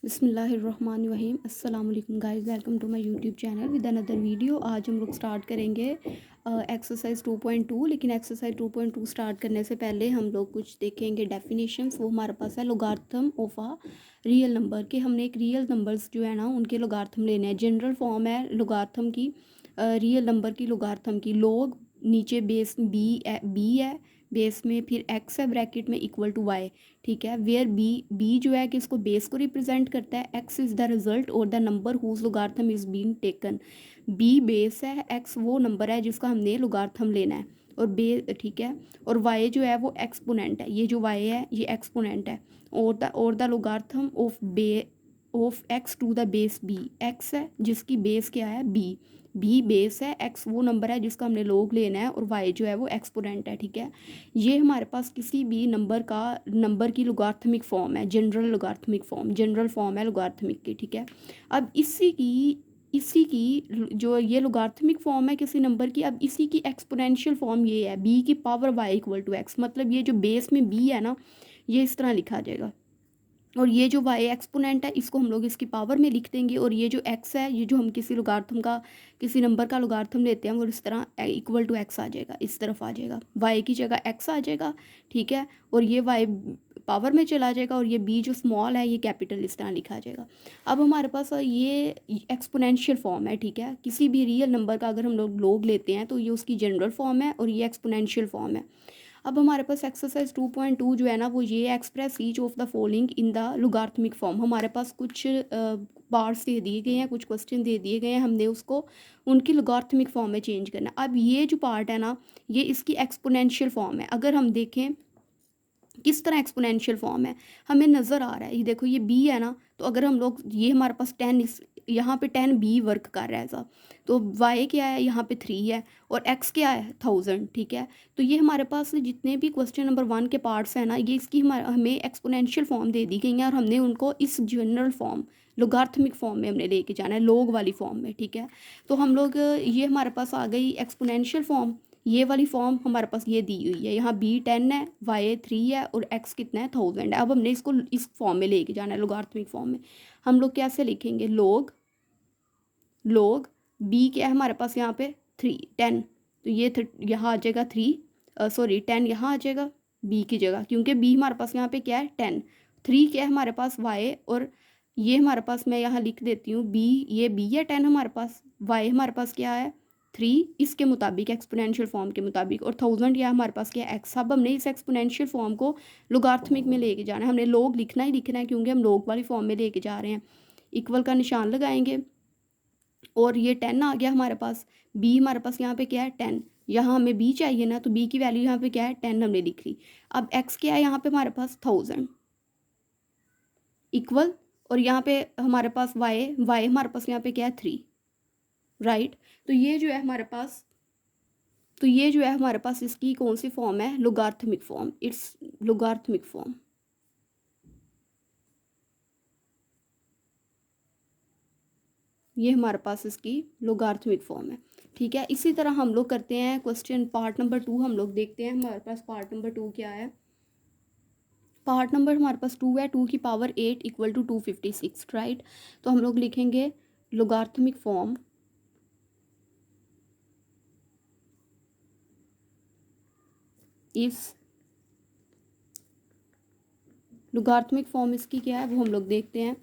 बिस्मिल्लाहिर्रहमानिर्रहीम अस्सलाम वालेकुम guys, welcome to my YouTube channel with another video. आज हम लोग स्टार्ट करेंगे एक्सरसाइज 2.2। लेकिन एक्सरसाइज 2.2 स्टार्ट करने से पहले हम लोग कुछ देखेंगे डेफिनेशंस। वो हमारे पास है लोगार्थम ऑफ अ रियल नंबर के। हमने एक रियल नंबर्स जो है ना उनके लोगार्थम लेने हैं। जनरल फॉर्म है लोगार्थम की, रियल नंबर की लोगार्थम की। लोग नीचे बेस बी है बेस में, फिर एक्स है ब्रैकेट में इक्वल टू वाई। ठीक है, वेयर बी जो है कि इसको बेस को रिप्रेजेंट करता है। एक्स इज़ द रिजल्ट और the number whose logarithm is been taken. B base है, एक्स वो नंबर है जिसका हमने लोगार्थम लेना है। और ठीक है, और वाई जो है वो एक्सपोनेंट है। ये जो वाई है ये एक्सपोनेंट है। और the logarithm of X to the base B. X है जिसकी बेस क्या है बी बेस है, एक्स वो नंबर है जिसका हमने लोग लेना है, और वाई जो है वो एक्सपोनेंट है। ठीक है, ये हमारे पास किसी भी नंबर की लोगार्थमिक फॉर्म है, general logarithmic form, general form है लोगार्थमिक की। ठीक है, अब इसी की जो ये लोगार्थमिक फॉर्म है किसी नंबर की, अब इसी की एक्सपोनेंशियल फॉर्म ये है बी की power Y equal to X. मतलब ये जो बेस में बी है ना, ये इस तरह लिखा जाएगा, और ये जो वाई एक्सपोनेंट है इसको हम लोग इसकी पावर में लिख देंगे, और ये जो एक्स है, ये जो हम किसी लोगार्थम का, किसी नंबर का लोगार्थम लेते हैं, वो इस तरह इक्वल टू एक्स आ जाएगा, इस तरफ आ जाएगा, वाई की जगह एक्स आ जाएगा। ठीक है, और ये वाई पावर में चला जाएगा, और ये बी जो स्मॉल है ये कैपिटल इस तरह लिखा जाएगा। अब हमारे पास ये एक्सपोनेंशियल फॉर्म है। ठीक है, किसी भी रियल नंबर का अगर हम लोग लेते हैं तो ये उसकी जनरल फॉर्म है, और ये एक्सपोनेंशियल फॉर्म है। अब हमारे पास एक्सरसाइज 2.2 जो है ना, वो ये express each of the following in the logarithmic form. हमारे पास कुछ पार्ट्स दे दिए गए हैं, कुछ क्वेश्चन दे दिए गए हैं, हमने उसको उनकी लोगार्थमिक फॉर्म में चेंज करना है। अब ये जो पार्ट है ना, ये इसकी एक्सपोनेंशियल फॉर्म है। अगर हम देखें किस तरह एक्सपोनेंशियल फॉर्म है, हमें नज़र आ रहा है, ये देखो ये बी है ना, तो अगर हम लोग ये हमारे पास 10 इस यहाँ पे 10 बी वर्क कर रहा है ऐसा, तो वाई क्या है यहाँ पे 3 है, और एक्स क्या है 1000। ठीक है, तो ये हमारे पास जितने भी क्वेश्चन नंबर 1 के पार्ट्स हैं ना, ये इसकी हमें एक्सपोनेंशियल फॉर्म दे दी गई है, और हमने उनको इस जनरल फॉर्म लोगार्थमिक फॉर्म में हमने लेके जाना है, लोग वाली फॉर्म में। ठीक है, तो हम लोग ये हमारे पास आ गई एक्सपोनेंशियल फॉर्म। ये वाली फॉर्म हमारे पास ये दी हुई है, यहाँ बी 10 है, वाई 3 है, और एक्स कितना है 1000 है। अब हमने इसको इस फॉर्म में लेके जाना है, लोगार्थमिक फॉर्म में। हम लोग कैसे लिखेंगे, लोग बी क्या है हमारे पास यहाँ पे 10, तो ये यहाँ आ जाएगा 10 यहाँ आ जाएगा बी की जगह, क्योंकि बी हमारे पास यहाँ पे क्या है 10। 3 क्या है हमारे पास वाई, और ये हमारे पास मैं यहाँ लिख देती हूँ बी, ये बी है 10 हमारे पास, वाई हमारे पास क्या है 3, इसके मुताबिक एक्सपोनेंशियल फॉर्म के मुताबिक, और 1000 या हमारे पास क्या है एक्स। अब हमने इस एक्सपोनेंशियल फॉर्म को लोगार्थमिक में लेके जाना है। हमने लोग लिखना ही लिखना है, क्योंकि हम लोग वाली फॉर्म में लेके जा रहे हैं। इक्वल का निशान लगाएंगे, और ये 10 आ गया हमारे पास। बी हमारे पास यहाँ पे क्या है 10, यहाँ हमें बी चाहिए ना, तो बी की वैल्यू यहाँ पे क्या है 10 हमने लिख ली। अब एक्स क्या है यहाँ पे हमारे पास 1000 इक्वल, और यहाँ पे हमारे पास वाई हमारे पास यहाँ पे क्या है 3। राइट, तो ये जो है हमारे पास, इसकी कौन सी फॉर्म है, logarithmic form, it's logarithmic form. ये हमारे पास इसकी लोगार्थमिक फॉर्म है। ठीक है, इसी तरह हम लोग करते हैं क्वेश्चन पार्ट नंबर 2। हम लोग देखते हैं हमारे पास पार्ट नंबर 2 क्या है। पार्ट नंबर हमारे पास 2 है, 2 की पावर 8 इक्वल टू 256। राइट, तो हम लोग लिखेंगे लोगार्थमिक फॉर्म इस लोगार्थमिक फॉर्म इसकी क्या है वो हम लोग देखते हैं।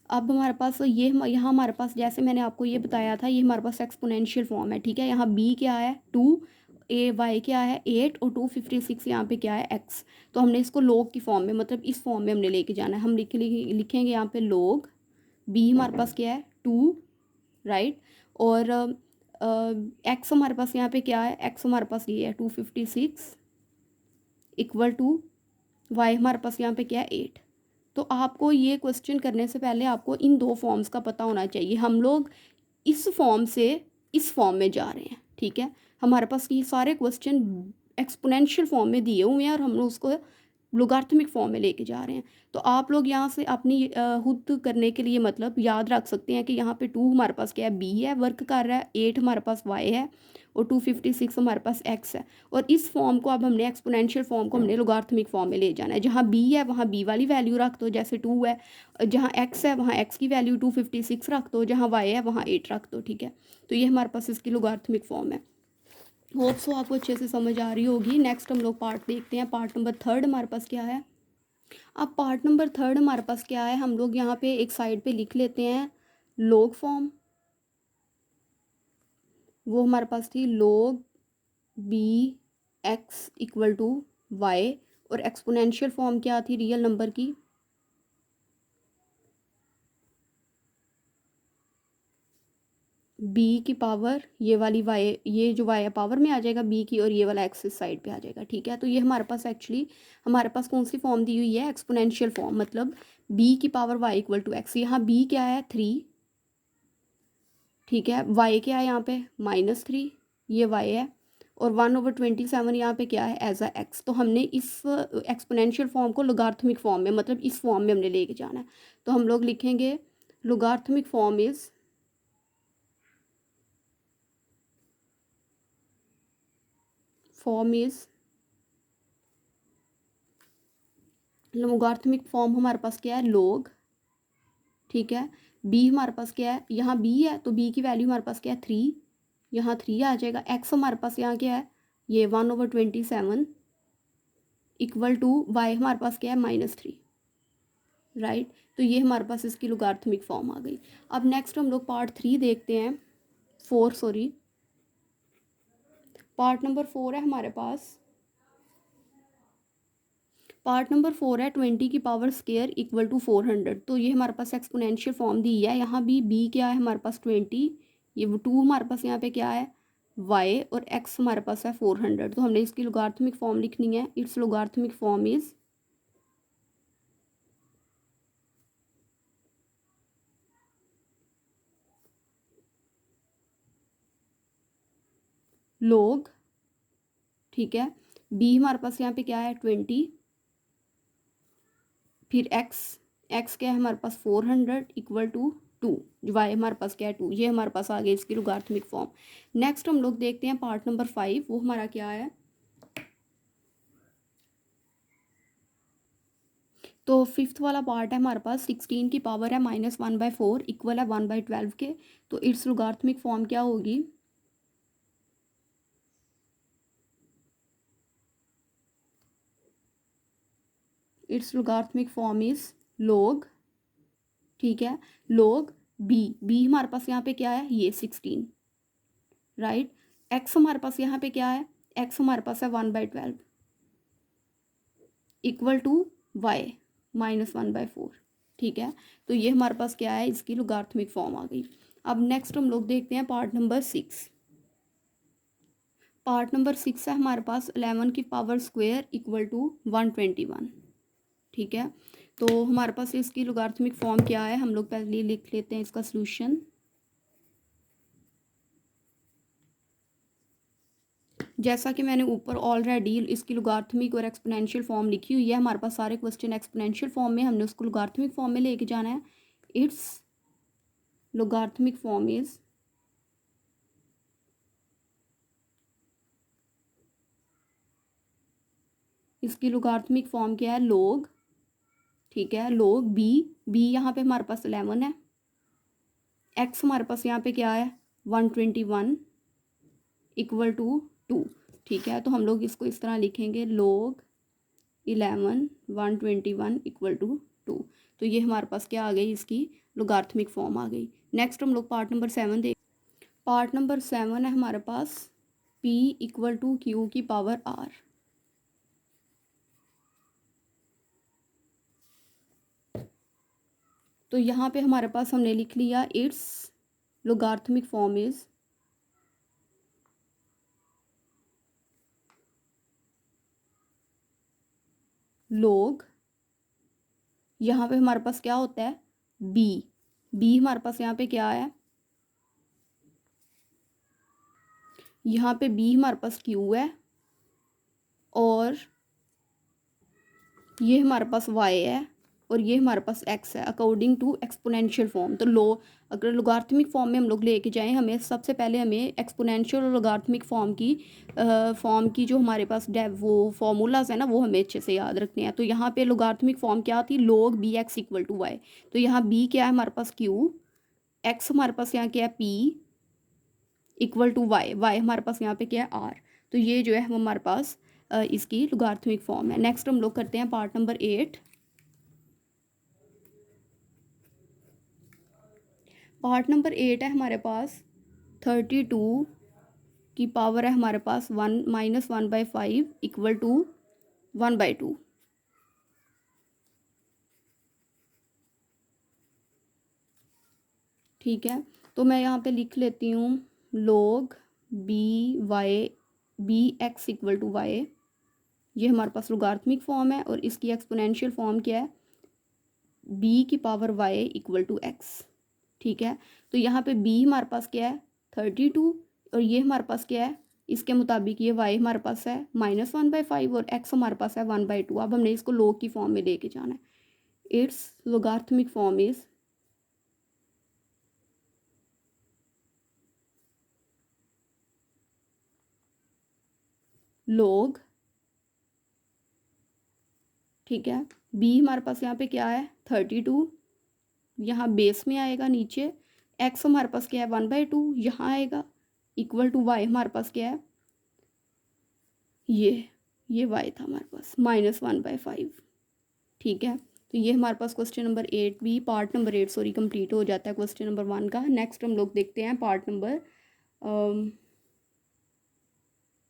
अब हमारे पास ये यहाँ हमारे पास, जैसे मैंने आपको ये बताया था, ये हमारे पास एक्सपोनेंशियल फॉर्म है। ठीक है, यहाँ बी क्या है 2, ए वाई क्या है 8, और 256 यहाँ पे क्या है एक्स। तो हमने इसको लोग की फॉर्म में, मतलब इस फॉर्म में हमने लेके जाना है। हम लिखेंगे यहाँ पे लोग बी हमारे पास क्या है 2। राइट, और एक्स हमारे पास यहाँ पे क्या है, एक्स हमारे पास ये है 256 इक्वल टू वाई हमारे पास यहाँ पे क्या है 8। तो आपको ये क्वेश्चन करने से पहले आपको इन दो फॉर्म्स का पता होना चाहिए। हम लोग इस फॉर्म से इस फॉर्म में जा रहे हैं। ठीक है, हमारे पास ये सारे क्वेश्चन एक्सपोनेंशियल फॉर्म में दिए हुए हैं, और हम लोग उसको लोगार्थमिक फॉर्म में लेके जा रहे हैं। तो आप लोग यहाँ से अपनी खुद करने के लिए मतलब याद रख सकते हैं कि यहाँ पे 2 हमारे पास क्या है, बी है, वर्क कर रहा है, 8 हमारे पास वाई है और 256 हमारे पास एक्स है। और इस फॉर्म को अब हमने एक्सपोनेंशियल फॉर्म को हमने लोगार्थमिक फॉर्म में ले जाना है। जहाँ बी है वहाँ बी वाली वैल्यू रख दो, जैसे 2 है, जहाँ एक्स है वहाँ एक्स की वैल्यू 256 रख दो, जहाँ वाई है वहाँ 8 रख दो, ठीक है। तो ये हमारे पास इसकी लोगार्थमिक फॉर्म है। होप सो आपको अच्छे से समझ आ रही होगी। नेक्स्ट हम लोग पार्ट देखते हैं। पार्ट नंबर 3 हमारे पास क्या है। अब पार्ट नंबर 3 हमारे पास क्या है, हम लोग यहाँ पे एक साइड पे लिख लेते हैं लॉग फॉर्म। वो हमारे पास थी log B X equal to Y, और एक्सपोनेंशियल फॉर्म क्या थी रियल नंबर की, बी की पावर ये वाली वाई, ये जो वाई पावर में आ जाएगा बी की, और ये वाला एक्स इस साइड पे आ जाएगा, ठीक है। तो ये हमारे पास एक्चुअली हमारे पास कौन सी फॉर्म दी हुई है, एक्सपोनेंशियल फॉर्म, मतलब बी की power Y equal to X. यहाँ बी क्या है 3, ठीक है, वाई क्या है यहाँ पे -3, ये वाई है, और 1/27 यहाँ पे क्या है एज अ एक्स। तो हमने इस एक्सपोनेंशियल फॉर्म को लोगार्थमिक फॉर्म में, मतलब इस फॉर्म में हमने लेके जाना है। तो हम लोग लिखेंगे logarithmic form is logarithmic form हमारे पास क्या है लोग, ठीक है। बी हमारे पास क्या है, यहाँ बी है तो बी की वैल्यू हमारे पास क्या है 3, यहाँ 3 आ जाएगा। एक्स हमारे पास यहाँ क्या है, ये 1/27 इक्वल टू वाई हमारे पास क्या है -3, राइट। तो ये हमारे पास इसकी लोगार्थमिक फॉर्म आ गई। अब नेक्स्ट हम लोग पार्ट 3 देखते हैं, 4 सॉरी, पार्ट नंबर 4 है हमारे पास। पार्ट नंबर 4 है 20 की पावर स्क्वायर इक्वल टू 400। तो ये हमारे पास एक्सपोनेंशियल फॉर्म दी है। यहाँ भी बी क्या है हमारे पास 20, ये 2 हमारे पास यहाँ पे क्या है वाई, और एक्स हमारे पास है 400। तो हमने इसकी लोगार्थमिक फॉर्म लिखनी है। इट्स लोगार्थमिक फॉर्म इज लोग, ठीक है। बी हमारे पास यहाँ पे क्या है 20, फिर एक्स, एक्स क्या है हमारे पास 400 इक्वल टू 2, वाई हमारे पास क्या है 2। ये हमारे पास आ गई इसकी लोगार्थमिक फॉर्म। नेक्स्ट हम लोग देखते हैं पार्ट नंबर 5, वो हमारा क्या है। तो फिफ्थ वाला पार्ट है हमारे पास 16 की पावर है -1/4 इक्वल है 1/12 के। तो इट्स लोगार्थमिक फॉर्म क्या होगी, it's logarithmic form is log, ठीक है, log बी, बी हमारे पास यहाँ पे क्या है ये 16, राइट। एक्स हमारे पास यहाँ पे क्या है, एक्स हमारे पास है 1/12 इक्वल टू वाई -1/4, ठीक है। तो ये हमारे पास क्या है इसकी लोगार्थमिक फॉर्म आ गई। अब नेक्स्ट हम लोग देखते हैं पार्ट नंबर 6। पार्ट नंबर 6 है हमारे पास 11 की पावर स्क्वायर इक्वल टू 121, ठीक है। तो हमारे पास इसकी लोगार्थमिक फॉर्म क्या है, हम लोग पहले लिख लेते हैं इसका सॉल्यूशन। जैसा कि मैंने ऊपर ऑलरेडी इसकी लोगार्थमिक और एक्सपोनेंशियल फॉर्म लिखी हुई है, हमारे पास सारे क्वेश्चन एक्सपोनेंशियल फॉर्म में, हमने उसको लोगार्थमिक फॉर्म में लेके जाना है। इट्स लोगार्थमिक फॉर्म इज इसकी लोगार्थमिक फॉर्म क्या है log, ठीक है, log बी, बी यहाँ पे हमारे पास 11 है, एक्स हमारे पास यहाँ पे क्या है 121 इक्वल टू 2, ठीक है। तो हम लोग इसको इस तरह लिखेंगे log 11 121 इक्वल टू 2। तो ये हमारे पास क्या आ गई इसकी लोगार्थमिक फॉर्म आ गई। नेक्स्ट हम लोग पार्ट नंबर 7 देख। पार्ट नंबर 7 है हमारे पास p इक्वल टू क्यू की पावर r। तो यहाँ पे हमारे पास हमने लिख लिया it's logarithmic form is log, यहाँ पे हमारे पास क्या होता है b, b हमारे पास यहाँ पे क्या है, यहाँ पे b हमारे पास q है, और ये हमारे पास y है और ये हमारे पास x है अकॉर्डिंग टू एक्सपोनेंशियल फॉर्म। तो अगर लोगार्थमिक फॉर्म में हम लोग लेके जाएं, हमें सबसे पहले हमें एक्सपोनेंशियल और लोगार्थमिक फॉर्म की जो हमारे पास वो फॉर्मूलाज है ना, वो हमें अच्छे से याद रखने हैं। तो यहाँ पे लोगार्थमिक फॉर्म क्या थी, log bx equal to Y. तो यहाँ b क्या है हमारे पास q, x हमारे पास यहाँ क्या है p इक्वल टू वाई, हमारे पास यहाँ पे क्या है r। तो ये जो है हम हमारे पास इसकी लोगार्थमिक फॉर्म है। नेक्स्ट हम लोग करते हैं पार्ट नंबर 8। पार्ट नंबर 8 है हमारे पास 32 की पावर है हमारे पास 1 माइनस 1/5 इक्वल टू 1/2। ठीक है, तो मैं यहाँ पे लिख लेती हूँ log bx equal to Y. ये हमारे पास लोगार्थमिक फॉर्म है और इसकी एक्सपोनेंशियल फॉर्म क्या है, b की power y equal to x। ठीक है, तो यहाँ पे b हमारे पास क्या है 32 और ये हमारे पास क्या है, इसके मुताबिक ये y हमारे पास है -1/5 और x हमारे पास है 1/2। अब हमने इसको log की फॉर्म में लेके जाना है। It's logarithmic form is log, ठीक है, b हमारे पास यहाँ पे क्या है 32, यहाँ बेस में आएगा नीचे, x हमारे पास क्या है 1/2 यहाँ आएगा, इक्वल टू y हमारे पास क्या है, ये y था हमारे पास -1/5। ठीक है, तो ये हमारे पास क्वेश्चन नंबर 8 भी पार्ट नंबर 8 सॉरी कंप्लीट हो जाता है क्वेश्चन नंबर 1 का। नेक्स्ट हम लोग देखते हैं पार्ट नंबर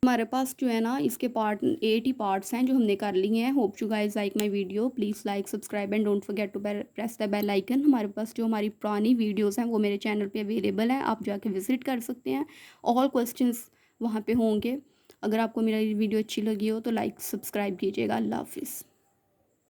हमारे पास जो है ना इसके पार्ट 8 ही पार्ट्स हैं जो हमने कर लिए हैं। Hope you guys like my video, please like subscribe and don't forget to press the bell icon. हमारे पास जो हमारी पुरानी वीडियोस हैं वो मेरे चैनल पे अवेलेबल हैं, आप जाके विजिट कर सकते हैं। ऑल क्वेश्चंस वहाँ पे होंगे। अगर आपको मेरी वीडियो अच्छी लगी हो तो लाइक सब्सक्राइब कीजिएगा। अल्लाह हाफिज़।